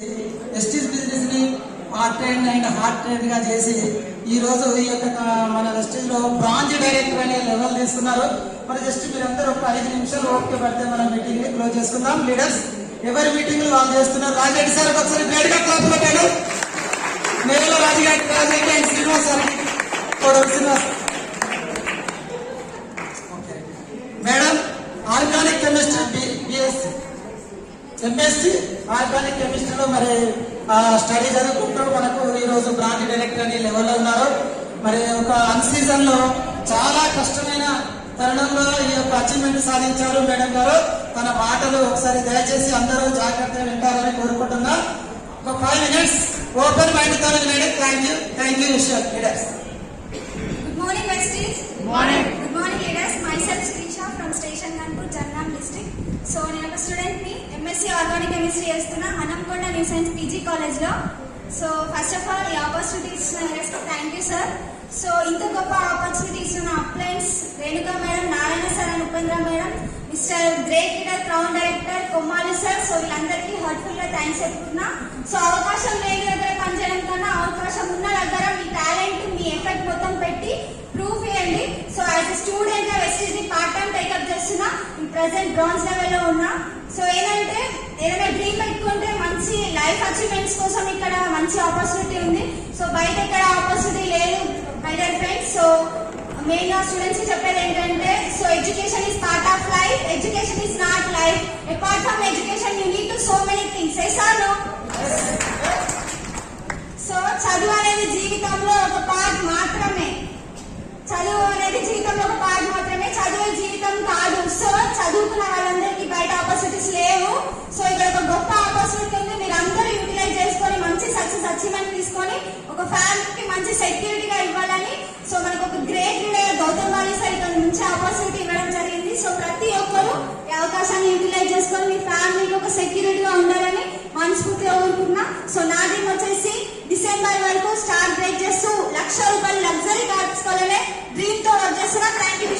ఎస్టీస్ business ని heart trend and heart trend గా చేసి ఈ రోజు ఈ యొక్క మన వెస్టేజ్ లో బ్రాంచ్ డైరెక్టర్ అనే లెవెల్ తీసుకున్నారు. మరి జస్ట్ మీరందరూ ఒక 5 నిమిషాలు ఓపిక పడితే మనం మీటింగ్ ని క్లోజ్ చేసుకుందాం. లీడర్స్ ఎవరి మీటింగ్ వాళ్ళు చేస్తున్నారు. రాజరెడ్డి సార్ ఒకసారి గ్రేట్ గా క్లాస్ పెట్టాడు. నేల Raja Reddy and Srinivas sir Srinivas madam organic chemistry BSc MSc organic కెమిస్ట్రీలో మరి స్టడీ చదువుకుంటూ మనకు ఈ రోజు బ్రాంచ్ డైరెక్టర్ అని లెవెల్లో ఉన్నారు. మరి ఒక అన్ సీజన్ లో చాలా కష్టమైన తరుణంలో ఈ యొక్క అచీవ్మెంట్ సాధించారు మేడం గారు. తన మాటలు ఒకసారి దయచేసి అందరూ జాగ్రత్తగా వింటారని కోరుకుంటున్నా. ఒక 5 minutes ఓపెన్ మైండ్ తో వినండి. థ్యాంక్ యూ విషయం leaders. Good morning, Westies. Good morning, leaders. Myself Srisha from Station Kanpur, Jannam district. So, నేను ఒక స్టూడెంట్ ని MSc ఆర్గానిక్ కెమిస్ట్రీ చేస్తున్నా Hanamkonda new science PG college లో. సో ఫస్ట్ ఆఫ్ ఆల్ ఈ opportunity ఇస్తున్న థ్యాంక్ యూ సార్. సో ఇంత గొప్ప opportunity ఇస్తున్న అప్లయన్స్ Renuka madam, Narayana sir and Upendra madam, mister great leader crown director Kommali sir. So వీళ్ళందరికీ హార్ట్ఫుల్ గా థ్యాంక్స్ చెప్తున్నా. సో అవకాశం లేని దగ్గర పనిచేయడం కన్నా అవకాశం ఉన్న దగ్గర మీ టాలెంట్ మీ ఎఫెక్ట్ మొత్తం పెట్టి ప్రూఫ్ చేయండి. సో యాజ్ ఎ స్టూడెంట్ గా వెస్టీజ్ ని పార్ట్ టైం టేకప్ చేస్తున్నా. ప్రెసెంట్ బ్రాంజ్ లెవెల్ లో ఉన్నా. సో ఏంటంటే ఏదైనా డ్రీమ్ పెట్టుకుంటే మంచి లైఫ్ అచీవ్మెంట్స్ కోసం ఇక్కడ మంచి ఆపర్చునిటీ ఉంది. సో బయట ఇక్కడ ఆపర్చునిటీ లేదు my dear friends. So main గా స్టూడెంట్స్ కి చెప్పేది ఏంటంటే so education is part of life, education is not life. Apart from education you need to so many things. ఎసాను సో చదువు అనేది జీవితంలో ఒక పార్ట్ మాత్రమే. చదువు అనేది జీవితంలో ఒక పార్ట్ మాత్రమే, చదువు జీవితం కాదు. సో చదువుకున్న వాళ్ళందరికీ బయట ఆపర్చునిటీస్ లేవు. సో ఇక్కడ ఒక గొప్ప ఆపర్చునిటీ ఉంది. మీరు అందరూ యూటిలైజ్ చేసుకొని మంచి సక్సెస్ అచీవ్మెంట్ తీసుకొని ఒక ఫ్యామిలీకి మంచి సెక్యూరిటీగా ఇవ్వాలని. సో మనకు ఒక గ్రేట్ లీడర్ గౌతమ్ వాణి సార్ ఇక్కడ మంచి ఆపర్చునిటీ ఇవ్వడం జరిగింది. సో ప్రతి ఒక్కరు ఈ అవకాశాన్ని యూటిలైజ్ చేసుకొని మీ ఫ్యామిలీకి ఒక సెక్యూరిటీగా ఉండాలని మనస్ఫూర్తిగా కోరుకుంటున్నా. సో నా డ్రీమ్ వచ్చేసి డిసెంబర్ వరకు స్టార్ బ్రేక్ చేస్తూ ₹1,00,000 లగ్జరీ కార్స్ కొనలే డ్రీమ్ తో వర్క్ చేస్తున్నా. Thank you.